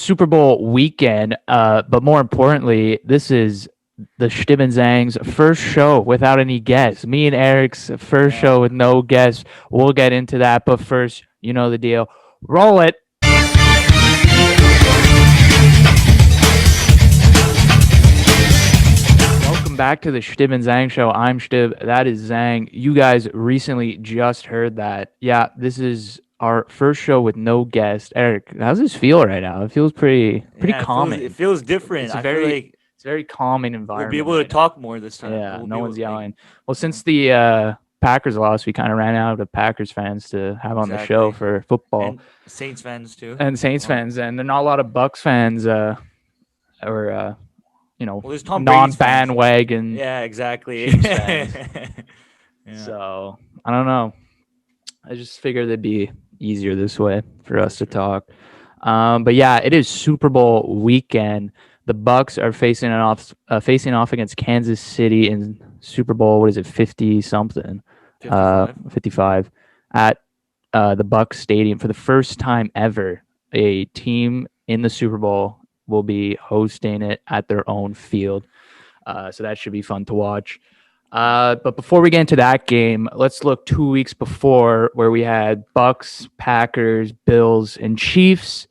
Super Bowl weekend, but more importantly, this is the Chtib Zhang's first show without any guests. Me and Eric's first show with no guests. We'll get into that, but first, you know the deal. Roll it. Welcome back to the Chtib Zhang show. I'm Chtib. That is Zhang. You guys recently just heard that. Yeah, this is our first show with no guest. Eric, how's this feel right now? It feels pretty calming. It feels different. It's very calming environment. We'll be able to talk more this time. Yeah, no one's yelling. Well, since the Packers lost, we kind of ran out of Packers fans to have on the show for football. And Saints fans too. And Saints fans, and there are not a lot of Bucks fans non-bandwagon. Yeah, exactly. So I don't know. I just figured it'd be easier this way for us to talk. But yeah, it is Super Bowl weekend. The Bucks are facing off against Kansas City in Super Bowl. What is it, 50 something? 55 at the Bucks Stadium for the first time ever. A team in the Super Bowl will be hosting it at their own field. So that should be fun to watch. But before we get into that game, let's look 2 weeks before where we had Bucks, Packers, Bills, and Chiefs.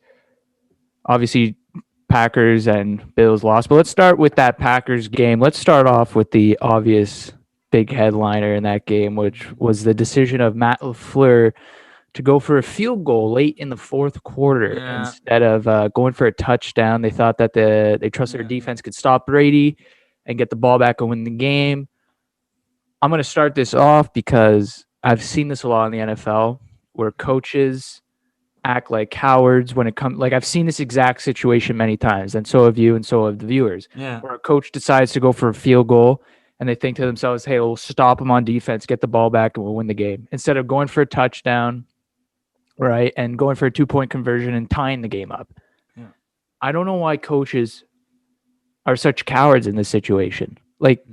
Obviously, Packers and Bills lost. But let's start with that Packers game. Let's start off with the obvious big headliner in that game, which was the decision of Matt LaFleur to go for a field goal late in the fourth quarter instead of going for a touchdown. They thought that they trusted their defense could stop Brady and get the ball back and win the game. I'm going to start this off because I've seen this a lot in the NFL where coaches act like cowards when it comes. Like, I've seen this exact situation many times, and so have you, and so have the viewers. Yeah. Where a coach decides to go for a field goal, and they think to themselves, "Hey, we'll stop them on defense, get the ball back, and we'll win the game." Instead of going for a touchdown, right, and going for a 2-point conversion and tying the game up. Yeah. I don't know why coaches are such cowards in this situation. Like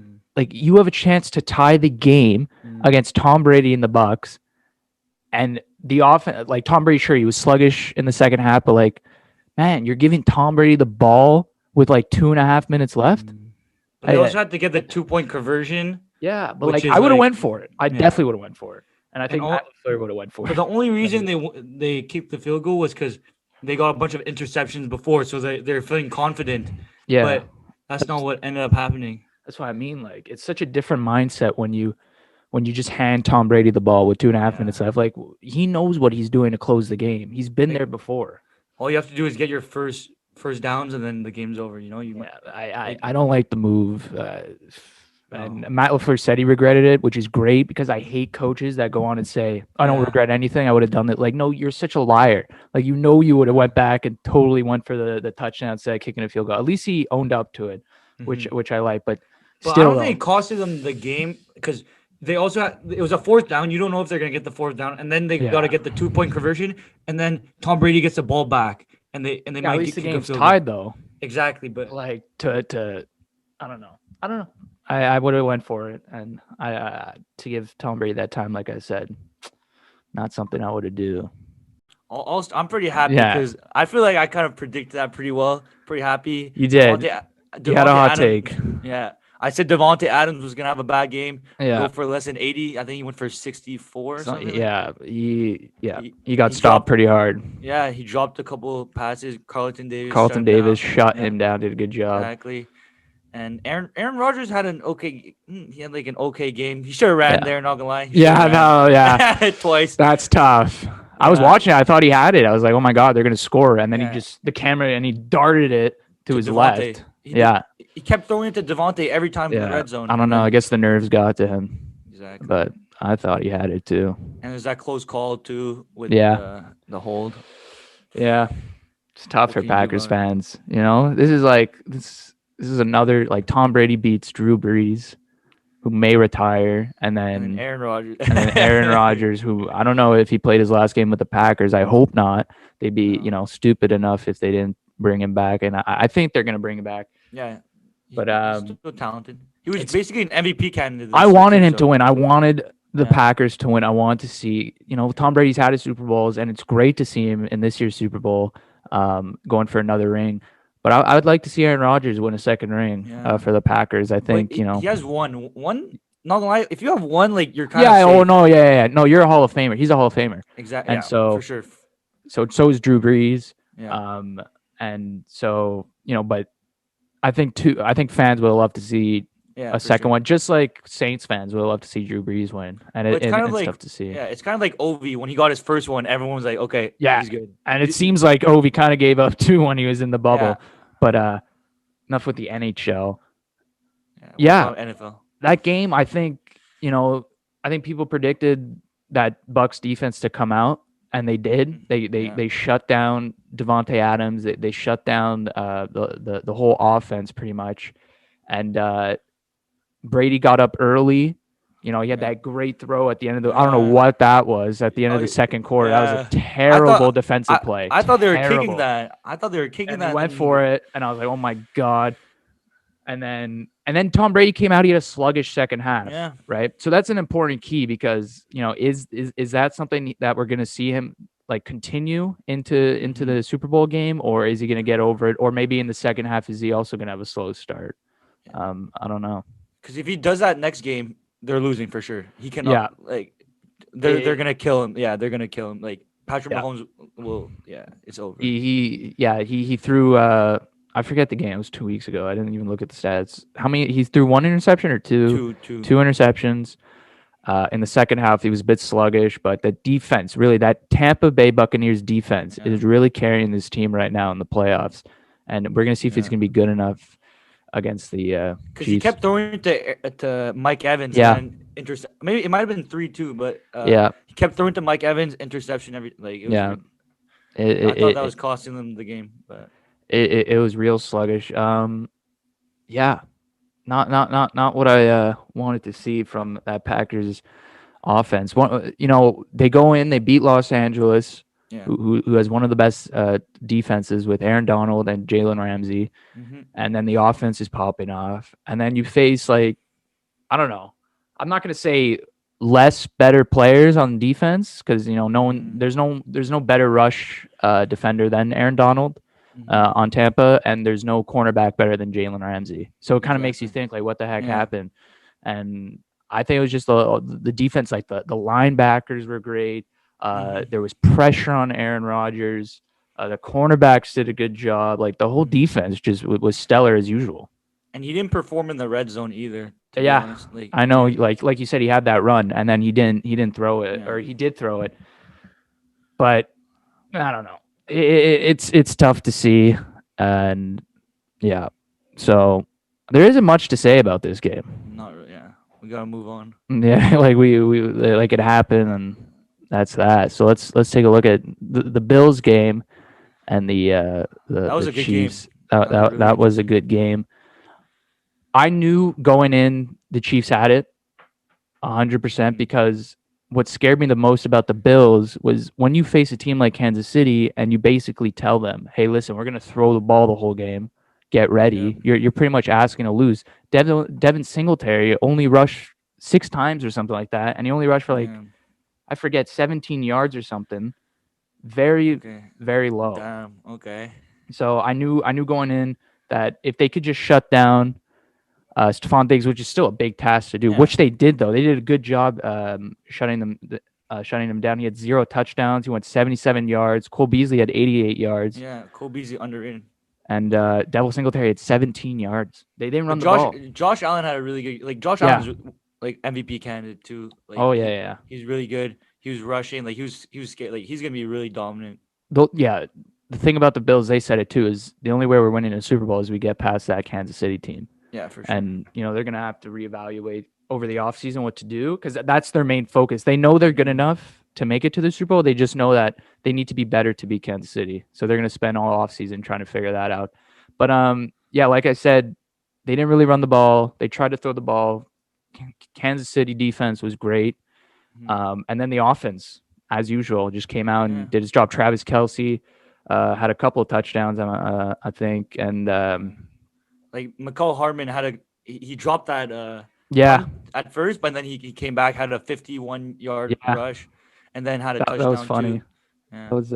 you have a chance to tie the game against Tom Brady and the Bucks, and the offense, like Tom Brady, sure, he was sluggish in the second half, but like, man, you're giving Tom Brady the ball with like 2.5 minutes left. But they also had to get the 2-point conversion. Yeah, but like I would have went for it. I definitely would have went for it, and I think Matt LaFleur would have went for it. But the only reason they keep the field goal was because they got a bunch of interceptions before, so they're feeling confident. Yeah, but that's not what ended up happening. That's what I mean. Like, it's such a different mindset when you just hand Tom Brady the ball with 2.5 minutes left. Like, he knows what he's doing to close the game. He's been there before. All you have to do is get your first downs, and then the game's over. You know. I don't like the move. And Matt LaFleur said he regretted it, which is great because I hate coaches that go on and say, "I don't regret anything. I would have done it." Like, no, you're such a liar. Like, you would have went back and totally went for the touchdown instead of kicking a field goal. At least he owned up to it, which I like. But still, I don't think it costed them the game because they also it was a fourth down. You don't know if they're gonna get the fourth down, and then they got to get the 2-point conversion, and then Tom Brady gets the ball back, and they might at least the game's tied though. Exactly, but like to I don't know. I would have went for it, and to give Tom Brady that time, like I said, not something I would do. I'm pretty happy because I feel like I kind of predicted that pretty well. Pretty happy. You did. You had a hot take. Yeah. I said Devontae Adams was going to have a bad game. Yeah. Go for less than 80. I think he went for 64 or something. Yeah. He got stopped pretty hard. Yeah. He dropped a couple of passes. Carlton Davis shut him down, did a good job. Exactly. And Aaron Rodgers had an okay game. He should have ran there, not gonna lie. Twice. That's tough. I was watching it. I thought he had it. I was like, oh my God, they're gonna score. And then he darted it to his left. He kept throwing it to Devontae every time in the red zone. I don't know. I guess the nerves got to him. Exactly. But I thought he had it too. And there's that close call too with the hold. Yeah. It's tough for Packers fans. You know, this is another, like, Tom Brady beats Drew Brees, who may retire, and then Aaron Rodgers. Aaron Rodgers, who I don't know if he played his last game with the Packers. I hope not. They'd be, stupid enough if they didn't bring him back, and I think they're gonna bring him back. Yeah, but he's still talented. He was basically an MVP candidate. I wanted him to win. I wanted the Packers to win. I want to see, Tom Brady's had his Super Bowls, and it's great to see him in this year's Super Bowl. going for another ring. But I would like to see Aaron Rodgers win a second ring Yeah, for the Packers. I but think, you know. he has one. Not gonna lie, if you have one, like you're kind of Yeah. Oh safe. no. Yeah. No, you're a Hall of Famer. He's a Hall of Famer, Exactly. and Yeah, for so sure. so is Drew Brees. Yeah, Um, and so but I think fans would love to see yeah, a for second sure. one, just like Saints fans would love to see Drew Brees win, and But it's kind of it's like, tough to see. yeah, it's kind of like Ovi when he got his first one. Everyone was like, okay, Yeah, he's good. and it seems like Ovi kind of gave up too when he was in the Yeah, bubble, but enough with the NHL. yeah. We'll Yeah, talk NFL. that game, I think I think people predicted that Bucks defense to come out, and they did. Yeah. They shut down Devonte Adams. They shut down the whole offense pretty much, and Brady got up early. He had Yeah. that great throw at the end of the. I don't know Yeah. what that was at the end Oh, of the second quarter. That was a yeah. I terrible thought defensive play. I thought they were kicking Terrible. that. I thought they were kicking And they that, and went then for it, and I was like, oh my god. And then Tom Brady came out. He had a sluggish second half, yeah. right? So that's an important key because is that something that we're going to see him like continue into the Super Bowl game, or is he going to get over it, or maybe in the second half is he also going to have a slow start? I don't know. Because if he does that next game, they're losing for sure. He cannot Yeah, like they're it, gonna kill him. Yeah, they're gonna kill him. Like Patrick yeah. Mahomes will. Yeah, it's over. He threw I forget the game. It was 2 weeks ago. I didn't even look at the stats. How many he threw one interception or two? Two. Two interceptions. In the second half, he was a bit sluggish, but the defense, really, that Tampa Bay Buccaneers defense Yeah. is really carrying this team right now in the playoffs. And we're going to see if it's Yeah. going to be good enough against the Because he Chiefs. kept throwing to Mike Evans Yeah. and then intercept. Maybe it might have been 3-2, but Yeah. he kept throwing to Mike Evans, interception. It was. Yeah. I thought that It, was costing them the game, but it was real sluggish. Yeah. Not what I wanted to see from that Packers offense. They go in, they beat Los Angeles, yeah. who has one of the best defenses with Aaron Donald and Jalen Ramsey, and then the offense is popping off, and then you face like I don't know. I'm not going to say less better players on defense because no one there's no better rush defender than Aaron Donald on Tampa, and there's no cornerback better than Jalen Ramsey. So it kind of makes you think like, what the heck happened? And I think it was just the defense, like the linebackers were great. There was pressure on Aaron Rodgers. The cornerbacks did a good job. Like the whole defense just was stellar as usual. And he didn't perform in the red zone either. To be Yeah, honest. I know. Like you said, he had that run, and then he didn't throw it, or he did throw it, but I don't know. It's tough to see, and yeah. So there isn't much to say about this game. Not really. Yeah, we gotta move on. Yeah, like we like it happened, and that's that. So let's take a look at the Bills game and That was the a good Chiefs. game. That was a good game. I knew going in the Chiefs had it 100% because what scared me the most about the Bills was when you face a team like Kansas City and you basically tell them, "Hey, listen, we're going to throw the ball the whole game. Get ready." You're pretty much asking to lose. Devin Singletary only rushed 6 times or something like that, and he only rushed for like I forget 17 yards or something. Very very low. Damn. Okay. So I knew going in that if they could just shut down Stephon Diggs, which is still a big task to do, which they did though. They did a good job shutting them down. He had 0 touchdowns. He went 77 yards. Cole Beasley had 88 yards. Yeah, Cole Beasley underrated. And Devil Singletary had 17 yards. They didn't run the ball. Josh Allen had a really good Josh Allen's like MVP candidate too. Like, yeah. He's really good. He was rushing. Like he was scared. Like he's gonna be really dominant. The thing about the Bills, they said it too, is the only way we're winning a Super Bowl is we get past that Kansas City team. Yeah, for sure. And they're gonna have to reevaluate over the offseason what to do because that's their main focus. They know they're good enough to make it to the Super Bowl. They just know that they need to be better to beat Kansas City. So they're gonna spend all offseason trying to figure that out. But like I said, they didn't really run the ball. They tried to throw the ball. Kansas City defense was great. And then the offense, as usual, just came out and did its job. Travis Kelce had a couple of touchdowns, I think, and like McCall Hardman he dropped that at first, but then he came back, had a 51-yard rush, and then had a touchdown. That was funny. Too. Yeah. That was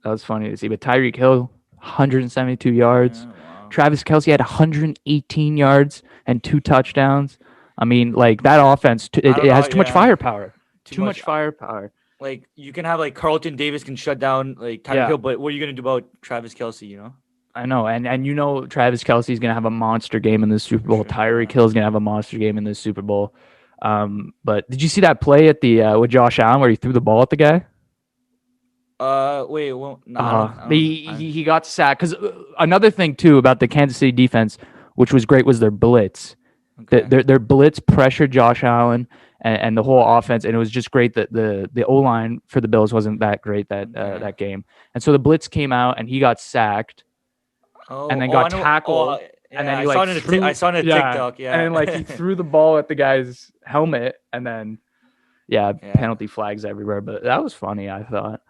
That was funny to see. But Tyreek Hill, 172 yards. Yeah, wow. Travis Kelsey had 118 yards and 2 touchdowns. I mean, like that offense, I don't it know. has too much Yeah, firepower. too Too much. much firepower. Like you can have like Carlton Davis can shut down like Tyreek Yeah, Hill, but what are you gonna do about Travis Kelsey? You know, I know. And you know Travis Kelsey's gonna have a monster game in this Super for Bowl. sure. Tyreek Yeah. Hill's gonna have a monster game in this Super Bowl. But did you see that play at the with Josh Allen where he threw the ball at the guy? Wait. Well, no, I don't. I don't. He got sacked because another thing too about the Kansas City defense, which was great, was their blitz. Okay. Their blitz pressured Josh Allen and the whole offense, and it was just great that the O line for the Bills wasn't that great Okay. that game, and so the blitz came out and he got sacked and Oh. then Oh, I got know. Oh, tackled and yeah. then I he saw like it in a I threw saw it in a yeah TikTok. and Yeah. then like he threw the ball at the guy's helmet and then yeah Yeah. penalty flags everywhere, but that was funny I thought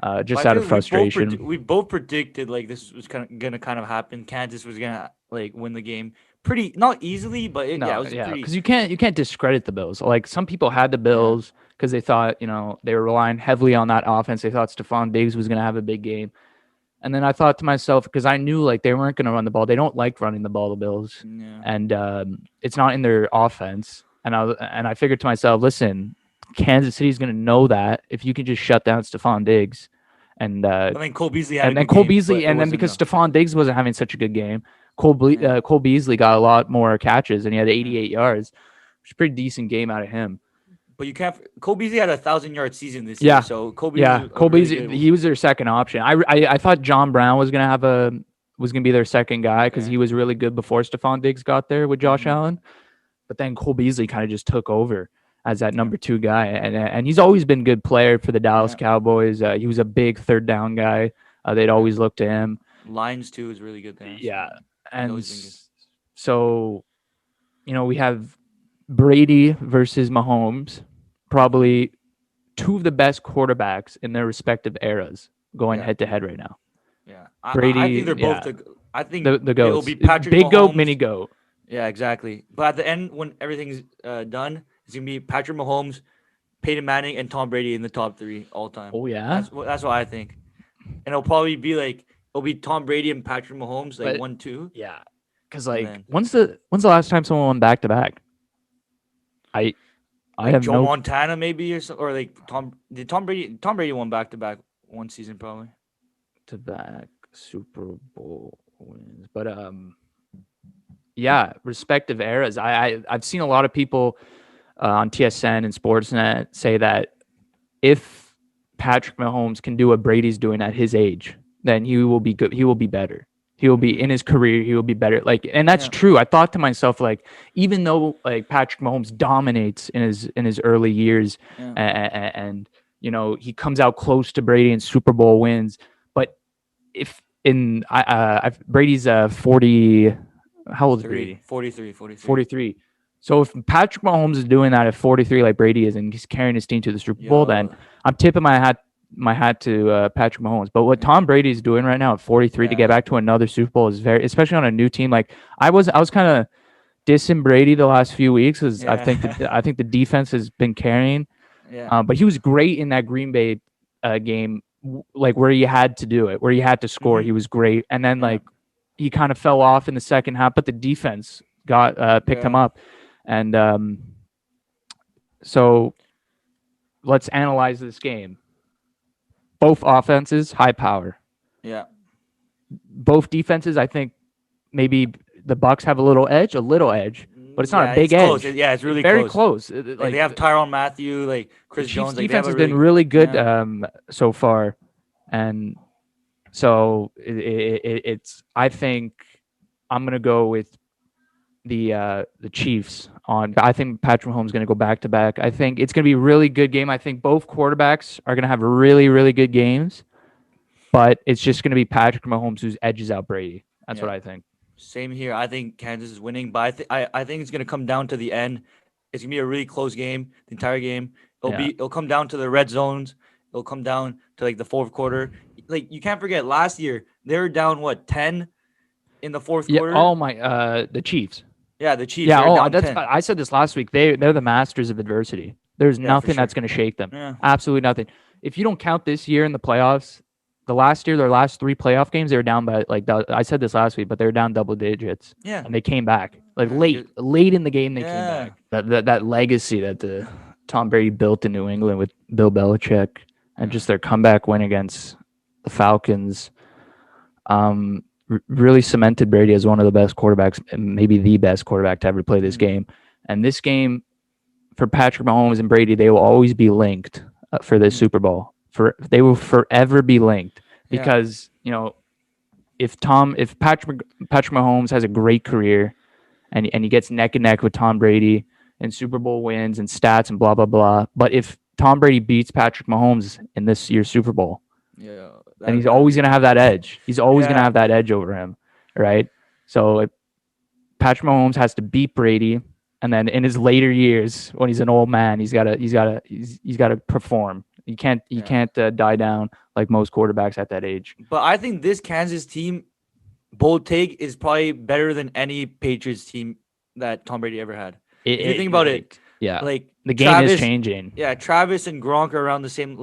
But just I out feel of like frustration. we both predicted like this was gonna kind of happen. Kansas was gonna like win the game pretty not easily, but yeah, it No, was yeah, pretty. because you can't discredit the Bills. Like some people had the Yeah. Bills because they thought they were relying heavily on that offense. They thought Stephon Diggs was going to have a big game, and then I thought to myself because I knew like they weren't going to run the ball. They don't like running the ball, the Bills, Yeah. and it's not in their offense. And I figured to myself, listen, Kansas City's going to know that if you can just shut down Stephon Diggs, and I think Cole Beasley had a and then good Cole game, but Beasley, it and then wasn't because enough. Stephon Diggs wasn't having such a good game, Yeah. Cole Beasley got a lot more catches and he had Yeah. 88 yards, which is a pretty decent game out of him. But you can't. Cole Beasley had 1,000 yard season this year, Yeah, so Cole yeah. Beasley a Cole really Beasley, good. he was their second option. I thought John Brown was gonna be their second guy because Okay. he was really good before Stephon Diggs got there with Josh Mm-hmm. Allen. But then Cole Beasley kind of just took over as that Yeah. number 2 guy, and he's always been a good player for the Dallas Yeah. Cowboys. He was a big third down guy. They'd Yeah. always look to him. Lions too is really good there. So Yeah, he's and always been good. so we have Brady versus Mahomes, probably two of the best quarterbacks in their respective eras going Yeah. head to head right now. Yeah. I think Brady, they're both yeah, the. I think the it'll goats, be Patrick big goat, mini Mahomes. goat. Yeah, exactly. But at the end, when everything's done, it's gonna be Patrick Mahomes, Peyton Manning, and Tom Brady in the top three all time. Oh yeah, That's what I think. And it'll probably be like it'll be Tom Brady and Patrick Mahomes like but 1-2, yeah, because and like then when's the last time someone won back to back? I I like have Joe no Montana maybe or like Tom Brady won back to back one season probably. to back Super Bowl wins, but yeah, respective eras. I've seen a lot of people on TSN and Sportsnet say that if Patrick Mahomes can do what Brady's doing at his age, then he will be good. He will be better. He will be in his career. He will be better. Like, and that's Yeah. true. I thought to myself, like, even though like Patrick Mahomes dominates in his early years, Yeah. and he comes out close to Brady in Super Bowl wins, but if in Brady's 40, how old is Brady? 43. 43. So if Patrick Mahomes is doing that at 43 like Brady is and he's carrying his team to the Super Bowl, then Yo, I'm tipping my hat to Patrick Mahomes. But what Tom Brady is doing right now at 43 to get yeah. back to another Super Bowl is very, especially on a new team. Like I was kind of dissing Brady the last few weeks because Yeah. I think the defense has been carrying. Yeah. But he was great in that Green Bay game, like where he had to do it, where he had to score. Mhm. He was great, and then Yeah. like he kind of fell off in the second half, but the defense got picked him Yeah. up, and so let's analyze this game. Both offenses, high power. Yeah. Both defenses, I think maybe the Bucks have a little edge, but it's not Yeah, a big it's close. edge. Yeah, it's really Very close. close. Like they have Tyrann Matthew, like the Chris Chiefs' Jones. Like they have defense a has really been really good yeah. so far, and so it's. I think I'm gonna go with the Chiefs on. I think Patrick Mahomes is gonna go back to back. I think it's gonna be a really good game. I think both quarterbacks are gonna have really good games, but it's just gonna be Patrick Mahomes who's edges out Brady. That's Yeah. what I think. Same here. I think Kansas is winning, but I think it's gonna come down to the end. It's gonna be a really close game, the entire game. Yeah. It'll come down to the red zones. It'll come down to like the fourth quarter. Like you can't forget last year they were down 10 in the fourth Yeah. quarter. Oh my. The Chiefs. Yeah, the Chiefs. Yeah. They were Oh, down that's. 10. I said this last week. They're the masters of adversity. There's Yeah, for nothing sure. that's gonna shake them. Yeah. Absolutely nothing. If you don't count this year in the playoffs, the last year, their last 3 playoff games, they were down by like I said this last week, but they were down double digits. Yeah. And they came back like late in the game. They came back. That legacy that the Tom Brady built in New England with Bill Belichick and just their comeback win against the Falcons, really cemented Brady as one of the best quarterbacks, maybe the best quarterback to ever play this game. And this game for Patrick Mahomes and Brady, they will always be linked for this Super Bowl. They will forever be linked because if Patrick Mahomes has a great career and he gets neck and neck with Tom Brady and Super Bowl wins and stats and blah blah blah, but if Tom Brady beats Patrick Mahomes in this year's Super Bowl, and he's always going to have that edge. He's always going to have that edge over him, right? So if Patrick Mahomes has to beat Brady, and then in his later years, when he's an old man, he's got to perform. He can't die down like most quarterbacks at that age. But I think this Kansas team, bold take, is probably better than any Patriots team that Tom Brady ever had. If you think about it, like the game is changing. Yeah, Travis and Gronk are around the same.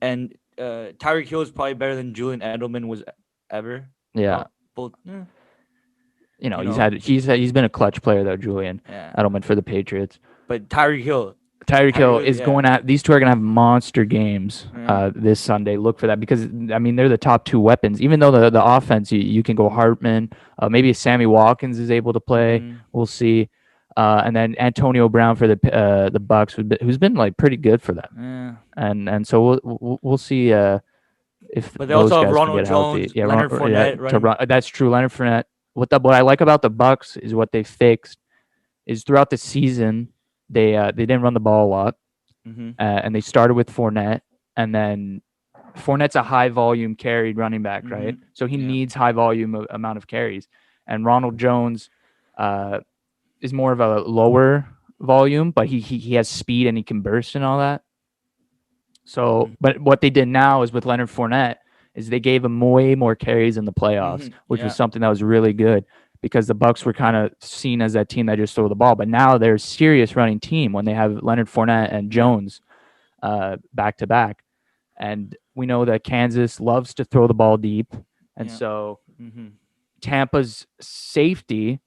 And Tyreek Hill is probably better than Julian Edelman was ever. Yeah. He's been a clutch player though, Julian Edelman for the Patriots. But Tyreek Hill is going at. These two are going to have monster games this Sunday. Look for that because they're the top 2 weapons. Even though the offense, you can go Hartman, maybe Sammy Watkins is able to play. We'll see. And then Antonio Brown for the Bucks, who's been like pretty good for them. And so we'll see if. But they also have Ronald Jones, Leonard Fournette. That's true, Leonard Fournette. What I like about the Bucks is what they fixed is throughout the season they didn't run the ball a lot, and they started with Fournette, and then Fournette's a high volume carried running back, right? So he needs high volume amount of carries, and Ronald Jones is more of a lower volume, but he has speed and he can burst and all that. So, but what they did now is with Leonard Fournette is they gave him way more carries in the playoffs, which was something that was really good because the Bucks were kind of seen as that team that just throw the ball. But now they're a serious running team when they have Leonard Fournette and Jones back to back. And we know that Kansas loves to throw the ball deep. And so Tampa's safety,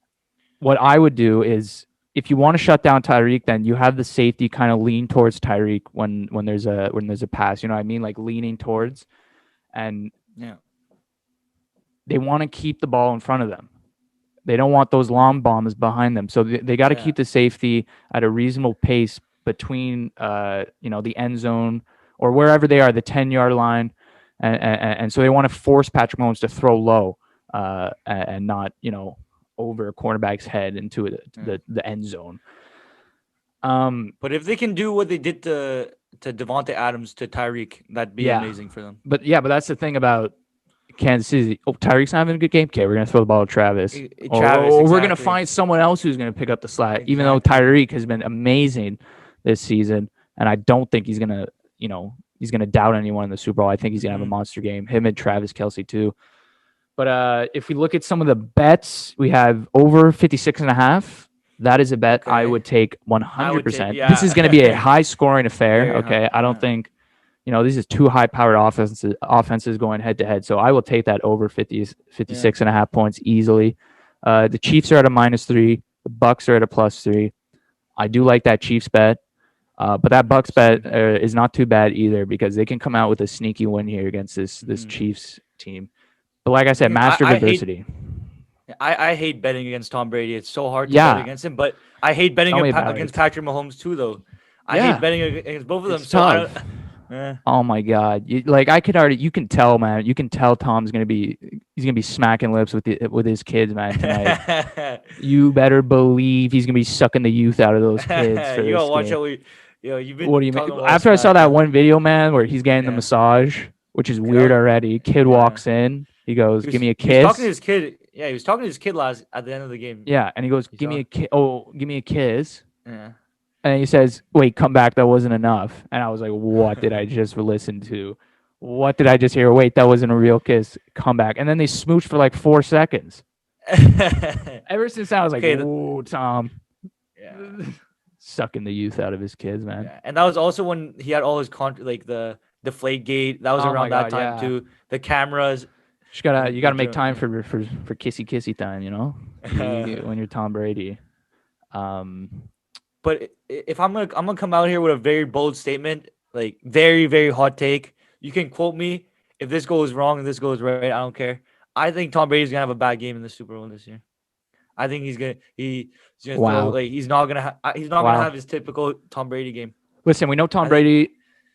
what I would do is if you want to shut down Tyreek, then you have the safety kind of lean towards Tyreek when there's a pass. You know what I mean? Like leaning towards. And they want to keep the ball in front of them. They don't want those long bombs behind them. So they got to keep the safety at a reasonable pace between the end zone or wherever they are, the 10-yard line. And so they want to force Patrick Mahomes to throw low and not, over a cornerback's head into the end zone. But if they can do what they did to Devontae Adams to Tyreek, that'd be amazing for them. But that's the thing about Kansas City. Oh, Tyreek's not having a good game. Okay, we're gonna throw the ball to Travis. Or we're gonna find someone else who's gonna pick up the slack. Even though Tyreek has been amazing this season, and I don't think he's gonna doubt anyone in the Super Bowl. I think he's gonna have a monster game. Him and Travis Kelce too. But if we look at some of the bets, we have over 56.5. That is a bet I would take 100%. This is going to be a high-scoring affair. I don't think, this is 2 high-powered offenses going head-to-head. So I will take that over 56.5 points easily. The Chiefs are at a -3. The Bucks are at a +3. I do like that Chiefs bet. But that Bucks bet is not too bad either because they can come out with a sneaky win here against this Chiefs team. But like I said, master of adversity. I hate betting against Tom Brady. It's so hard to bet against him. But I hate betting against Patrick Mahomes too, though. I hate betting against both of them. It's tough. Oh my God! I could already. You can tell, man. You can tell Tom's he's gonna be smacking lips with his kids, man. Tonight. You better believe he's gonna be sucking the youth out of those kids. You gotta watch out. You've been. What do you mean? After I saw that one video, man, where he's getting the massage, which is weird already. Kid walks in. He goes, "Give me a kiss." He was talking to his kid. Yeah, he was talking to his kid at the end of the game. Yeah, and he goes, "Give me a kiss." Oh, give me a kiss. Yeah. And he says, "Wait, come back. That wasn't enough." And I was like, "What did I just listen to? What did I just hear? Wait, that wasn't a real kiss. Come back." And then they smooched for like 4 seconds. Ever since I was like, "Whoa, Tom." Yeah. Sucking the youth out of his kids, man. Yeah. And that was also when he had all his the Deflategate. That was Oh my around that God, time yeah. too. The cameras. You gotta make time Yeah. for kissy time, you know? When you're Tom Brady. Um But if I'm gonna come out here with a very bold statement, like very very hot take. You can quote me if this goes wrong and this goes right. I don't care. I think Tom Brady's gonna have a bad game in the Super Bowl this year. I think he's gonna throw wow. like he's not gonna Wow. have his typical Tom Brady game. Listen, we know Tom I think Brady.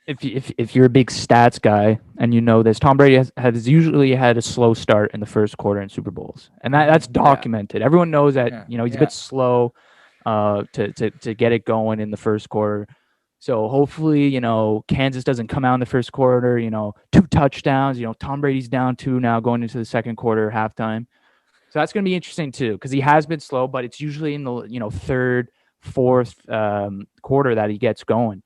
If you're a big stats guy and you know this, Tom Brady has usually had a slow start in the first quarter in Super Bowls, and that's yeah documented. Everyone knows that yeah he's a yeah. bit slow to get it going in the first quarter. So hopefully, Kansas doesn't come out in the first quarter. 2 touchdowns. Tom Brady's down 2 now going into the second quarter, halftime. So that's going to be interesting too, because he has been slow, but it's usually in the third, fourth quarter that he gets going.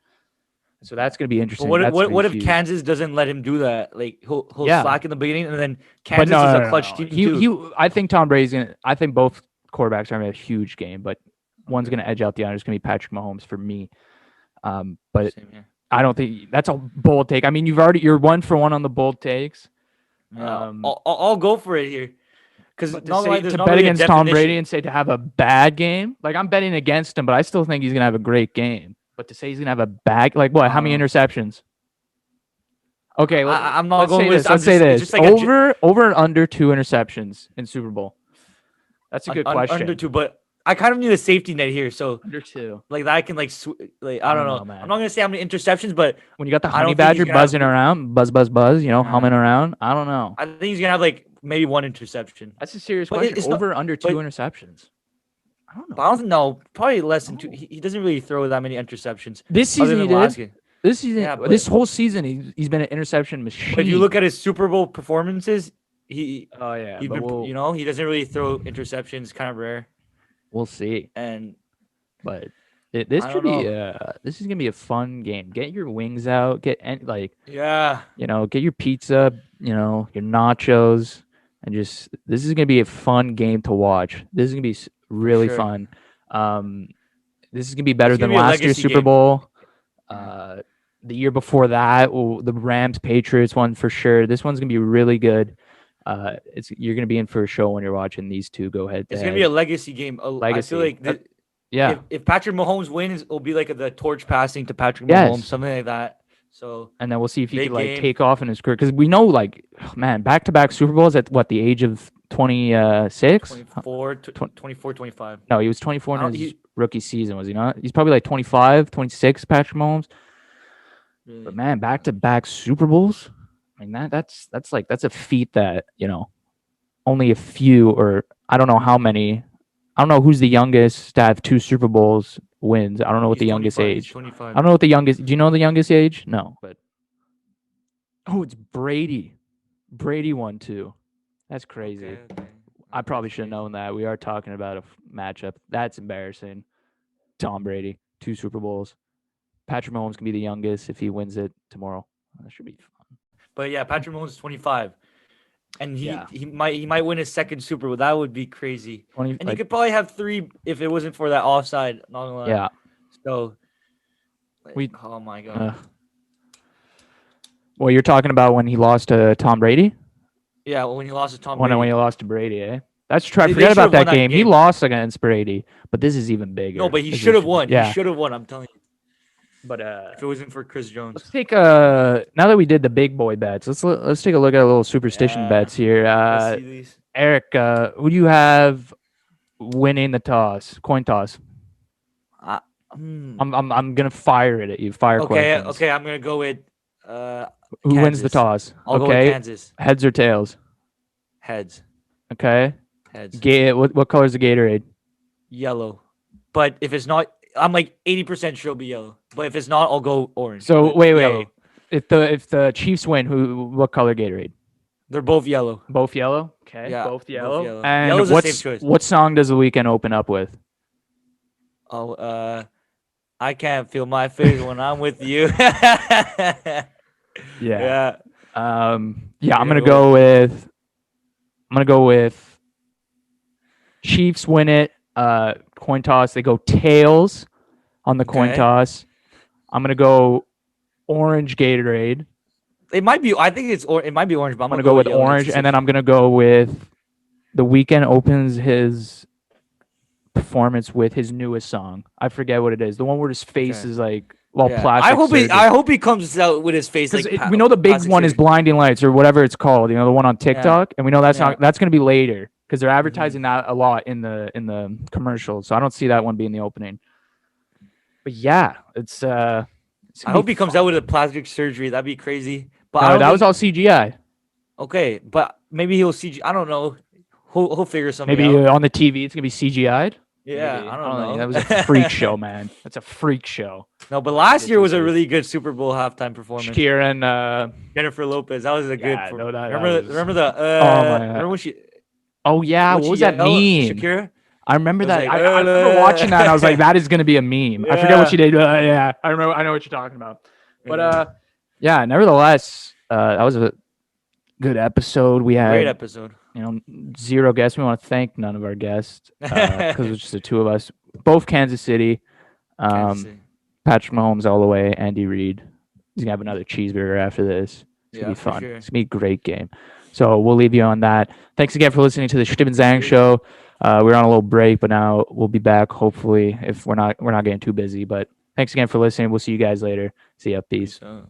So that's going to be But interesting. That's going to be what if huge. Kansas doesn't let him do that? Like he'll Yeah, slack in the beginning, and then but Kansas no, is no, a no, clutch no. team too. I think Tom Brady's gonna. I think both quarterbacks are gonna have a huge game, but one's Okay, gonna edge out the other. It's gonna be Patrick Mahomes for me. But same here. I don't think that's a bold take. I mean, you're 1 for 1 on the bold takes. Yeah, Um, I'll go for it here because but not gonna lie, there's to not bet really a against Tom Brady definition. and say to have a bad game, like I'm betting against him, but I still think he's gonna have a great game. But to say he's gonna have a bad, like what? I How don't many know. interceptions? Okay, I'm not let's going say with. this. I'm Let's say just. It's this. just like Over and under 2 interceptions in Super Bowl. That's a good under question. two, but I kind of need a safety net here, so Under 2. like that I can like I I don't don't know. know, I'm man. not gonna say how many interceptions, but When you got the I honey don't think he's badger gonna have. buzzing around, buzz, buzz, buzz, Yeah, humming around. I don't know. I think he's gonna have like maybe one interception, That's a serious but question. it's not. Over under two But interceptions. I don't but I know. don't know. Probably less than two. Oh. He doesn't really throw that many interceptions This other season he than did. last game. This season, Yeah, this whole season, he's been an interception but if you look machine. at his Super Bowl performances, he Oh yeah, he's but been he doesn't really throw interceptions, kind of rare, we'll see. and But this I should don't be know. this is gonna be a fun game. Get your wings out. Yeah, Get your pizza. Your nachos, and just this is gonna be a fun game to watch. This is gonna be for really sure. fun. Um, this is gonna be It's better gonna than be a last year's legacy Super game. Bowl. Yeah. The year before that, the Rams Patriots one for sure. This one's gonna be really good. You're gonna be in for a show when you're watching these two go head to It's gonna be head. a legacy game. I feel Legacy. like Yeah. if Patrick Mahomes wins, it'll be like the torch passing to Patrick Mahomes, Yes. something like that. So And then we'll see if he could big like game. take off in his career because we know man, back-to-back Super Bowls at what the age of 26. 24, 25. No, he was 24 I in don't. his rookie season, was he not? He's probably like 25, 26, Patrick Mahomes. But man, back-to-back Super Bowls. I mean that's a feat that only a few, or I don't know how many. I don't know who's the youngest to have 2 Super Bowls wins. I don't know what He's the youngest 25. He's age. 25. I don't know what the youngest. Do you know the youngest age? No, but it's Brady. Brady won 2. That's crazy. Okay. I probably should have known that. We are talking about a matchup. That's embarrassing. Tom Brady, 2 Super Bowls. Patrick Mahomes can be the youngest if he wins it tomorrow. That should be fun. But yeah, Patrick Mahomes is 25, and Yeah. he might win his second Super Bowl. That would be crazy. 20, And he could probably have 3 if it wasn't for that offside. Not gonna lie. yeah. So. We- Oh my god. Well, you're talking about when he lost to Tom Brady? Yeah, when he lost to Tom When Brady. he lost to Brady, eh? That's true. I They forget should about have that won that game. He game. lost against Brady, but this is even bigger. No, but he This should have is- won. Yeah. He should have won. I'm telling you. But If it wasn't for Chris Jones. let's take now that we did the big boy bets, let's take a look at a little superstition Yeah. bets here. Let's see these. Eric, who do you have winning the toss? Coin toss. I'm gonna fire it at you. Fire questions. Okay. I'm gonna go with. Who wins the Kansas. toss? I'll go with Okay. Kansas. Heads or tails? Heads. Okay. Heads. What color is the Gatorade? Yellow. But if it's not, I'm like 80% sure it'll be yellow. But if it's not, I'll go orange. So But wait. yellow. If the Chiefs win, what color Gatorade? They're both yellow. Both yellow. Okay. Yeah, Both yellow. yellow. And Yellow's the safe choice. what song does the weekend open up with? Oh, I can't feel my face when I'm with you. Yeah. Yeah. I'm You're gonna gonna go with Chiefs win it. Coin toss. They go tails on the coin Okay. toss. I'm gonna go orange Gatorade. It might be. I think it might be orange, but I'm I'm gonna gonna go go with with yellow. orange, and then I'm gonna go with the Weeknd opens his performance with his newest song. I forget what it is. The one where his face Okay. is like well Yeah. I plastic hope he. surgery. I hope he comes out with his face Because like we know the big plastic one is surgery. Blinding Lights or whatever it's called. You know, the one on Yeah. TikTok, and we know that's Yeah. not that's gonna be later because they're Hmm. advertising that a lot in the commercials. So I don't see that one being the opening. But yeah, it's I gonna be hope he comes out with a fun. plastic surgery. That'd be crazy. But I No, don't that was think. all CGI. Okay, but maybe he'll CG. I don't know. He'll figure something Maybe out. on the TV it's gonna be CGI'd. Yeah. Maybe I I don't don't know. That know. was a freak show, man. That's a freak show. No, but To last get year these was a days. really good Super Bowl halftime performance. Shakira and Jennifer Lopez. That was a good. yeah, no, that Remember, was remember the. oh my Remember god. when she Oh yeah, what was that yelled meme? Shakira? I remember It was that. like. I remember watching that and I was like, that is gonna be a meme. I forget what she Yeah. did. Yeah, I remember. I know what you're talking about. But Yeah. yeah. Nevertheless, that was a good episode. We Great had episode. zero guests. We want to thank none of our guests because it was just the two of us. Both Kansas City. Kansas Um, City. Patrick Mahomes all the way. Andy Reid. He's gonna have another cheeseburger after this. It's gonna Yeah, be for fun. sure. It's gonna be a great game. So we'll leave you on that. Thanks again for listening to the Chtib Zhang show. We're on a little break, but now we'll be back. Hopefully, if we're not getting too busy. But thanks again for listening. We'll see you guys later. See ya. Peace. Peace out.